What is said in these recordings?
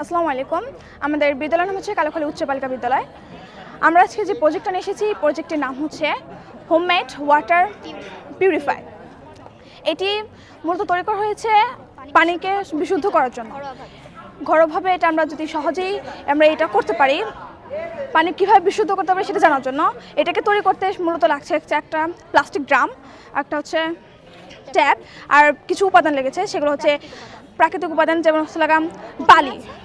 আসসালামু আলাইকুম। আমাদের বিদ্যালয়ের নাম হচ্ছে কালাখালী উচ্চ বালিকা বিদ্যালয়। আমরা আজকে যে প্রজেক্টটা নিয়ে এসেছি, প্রজেক্টের নাম হচ্ছে হোমমেড ওয়াটার পিউরিফায়ার। এটি মূলত তৈরি করা হয়েছে পানিকে বিশুদ্ধ করার জন্য। ঘরোয়াভাবে এটা আমরা যদি সহজেই এটা করতে পারি, পানি কীভাবে বিশুদ্ধ করতে পারি সেটা জানার জন্য এটাকে তৈরি করতে মূলত লাগছে একটা প্লাস্টিক ড্রাম, একটা হচ্ছে ট্যাপ, আর কিছু উপাদান লেগেছে। সেগুলো হচ্ছে প্রাকৃতিক উপাদান, যেমন হচ্ছে লাগাম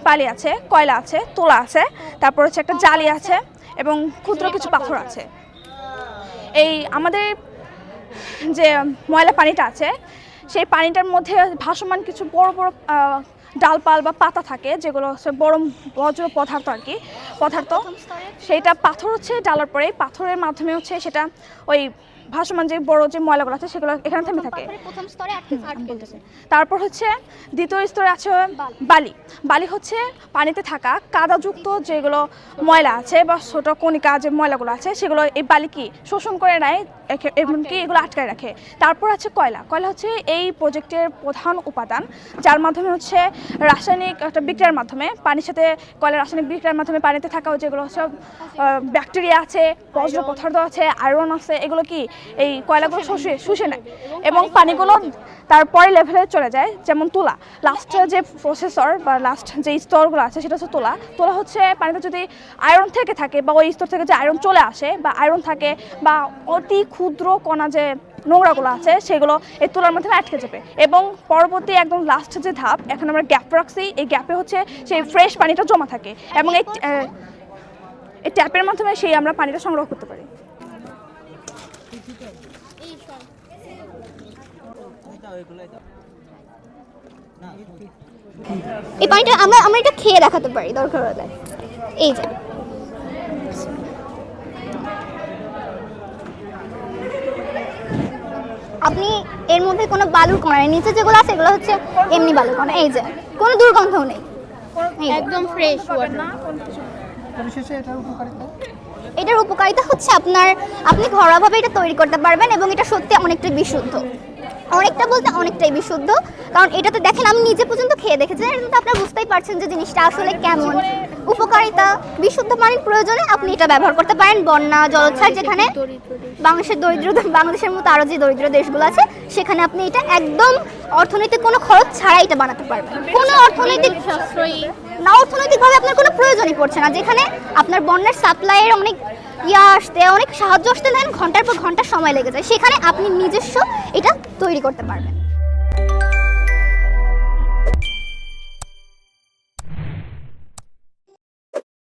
বালি আছে, কয়লা আছে, তোলা আছে, তারপর হচ্ছে একটা জালি আছে এবং ক্ষুদ্র কিছু পাথর আছে। এই আমাদের যে ময়লা পানিটা আছে, সেই পানিটার মধ্যে ভাসমান কিছু বড় বড় ডালপাল বা পাতা থাকে, যেগুলো হচ্ছে বড় বজ্র পদার্থ পদার্থ। সেইটা পাথর হচ্ছে ডালার পরে পাথরের মাধ্যমে হচ্ছে সেটা ওই ভাসমান যে বড় যে ময়লাগুলো আছে সেগুলো এখানে থেমে থাকে। তারপর হচ্ছে দ্বিতীয় স্তরে আছে বালি হচ্ছে পানিতে থাকা কাদাযুক্ত যেগুলো ময়লা আছে বা ছোট কণিকা যে ময়লাগুলো আছে, সেগুলো এই বালি কি শোষণ করে নেয়, এমনকি এগুলো আটকায় রাখে। তারপর আছে কয়লা হচ্ছে এই প্রজেক্টের প্রধান উপাদান, যার মাধ্যমে হচ্ছে রাসায়নিক একটা বিক্রিয়ার মাধ্যমে পানির সাথে রাসায়নিক বিক্রিয়ার মাধ্যমে পানিতে থাকা যেগুলো হচ্ছে ব্যাকটেরিয়া আছে, বজ্র পদার্থ আছে, আয়রন আছে, এগুলো কি এই কয়লাগুলো শুষে নেয় এবং পানিগুলো তারপরে লেভেলে চলে যায়। যেমন তোলা, লাস্ট যে প্রসেসর বা লাস্ট যে স্তরগুলো আছে সেটা হচ্ছে তোলা হচ্ছে পানিতে যদি আয়রন থেকে থাকে বা ওই স্তর থেকে যে আয়রন চলে আসে বা আয়রন থাকে বা অতি ক্ষুদ্র কণা যে নোংরাগুলো আছে সেগুলো এই তোলার মাধ্যমে আটকে যাবে এবং পরবর্তী একদম লাস্ট যে ধাপ, এখন আমরা গ্যাপ রাখছি, এই গ্যাপে হচ্ছে সেই ফ্রেশ পানিটা জমা থাকে এবং এই ট্যাপের মাধ্যমে সেই আমরা পানিটা সংগ্রহ করতে পারি। এই পানিটা আমরা এটা খেয়ে দেখাতে পারি দরকার হলে। এই যে আপনি এর মধ্যে কোনো বালুর কণা নেই, নিচে যেগুলো আছে এগুলো হচ্ছে এমনি বালুর কণা। এই যে কোনো দুর্গন্ধও নেই, একদম ফ্রেশ ওয়াটার। এটার উপকারিতা হচ্ছে আপনি ঘরোয়াভাবে এটা তৈরি করতে পারবেন এবং এটা সত্যি অনেকটাই বিশুদ্ধ, অনেকটাই বিশুদ্ধ। কারণ এটাতে দেখেন আমি নিজে পর্যন্ত খেয়ে দেখেছি, এর মধ্যে আপনারা বুঝতেই পারছেন যে জিনিসটা আসলে কেমন। উপকারিতা, বিশুদ্ধ পানির প্রয়োজনে আপনি এটা ব্যবহার করতে পারেন। বন্যা জলোচ্ছ্বাস যেখানে বাংলাদেশের মতো আরও যে দরিদ্র দেশগুলো আছে সেখানে আপনি এটা একদম অর্থনৈতিক কোনো খরচ ছাড়াই এটা বানাতে পারবেন। কোনো অর্থনৈতিকভাবে আপনার কোনো প্রয়োজনই পড়ছে না। যেখানে আপনার বন্যার সাপ্লাইয়ের অনেক অনেক সাহায্য আসতে দেন, ঘন্টার পর ঘন্টা সময় লেগে যায়, সেখানে আপনি নিজস্ব এটা তৈরি করতে পারবেন।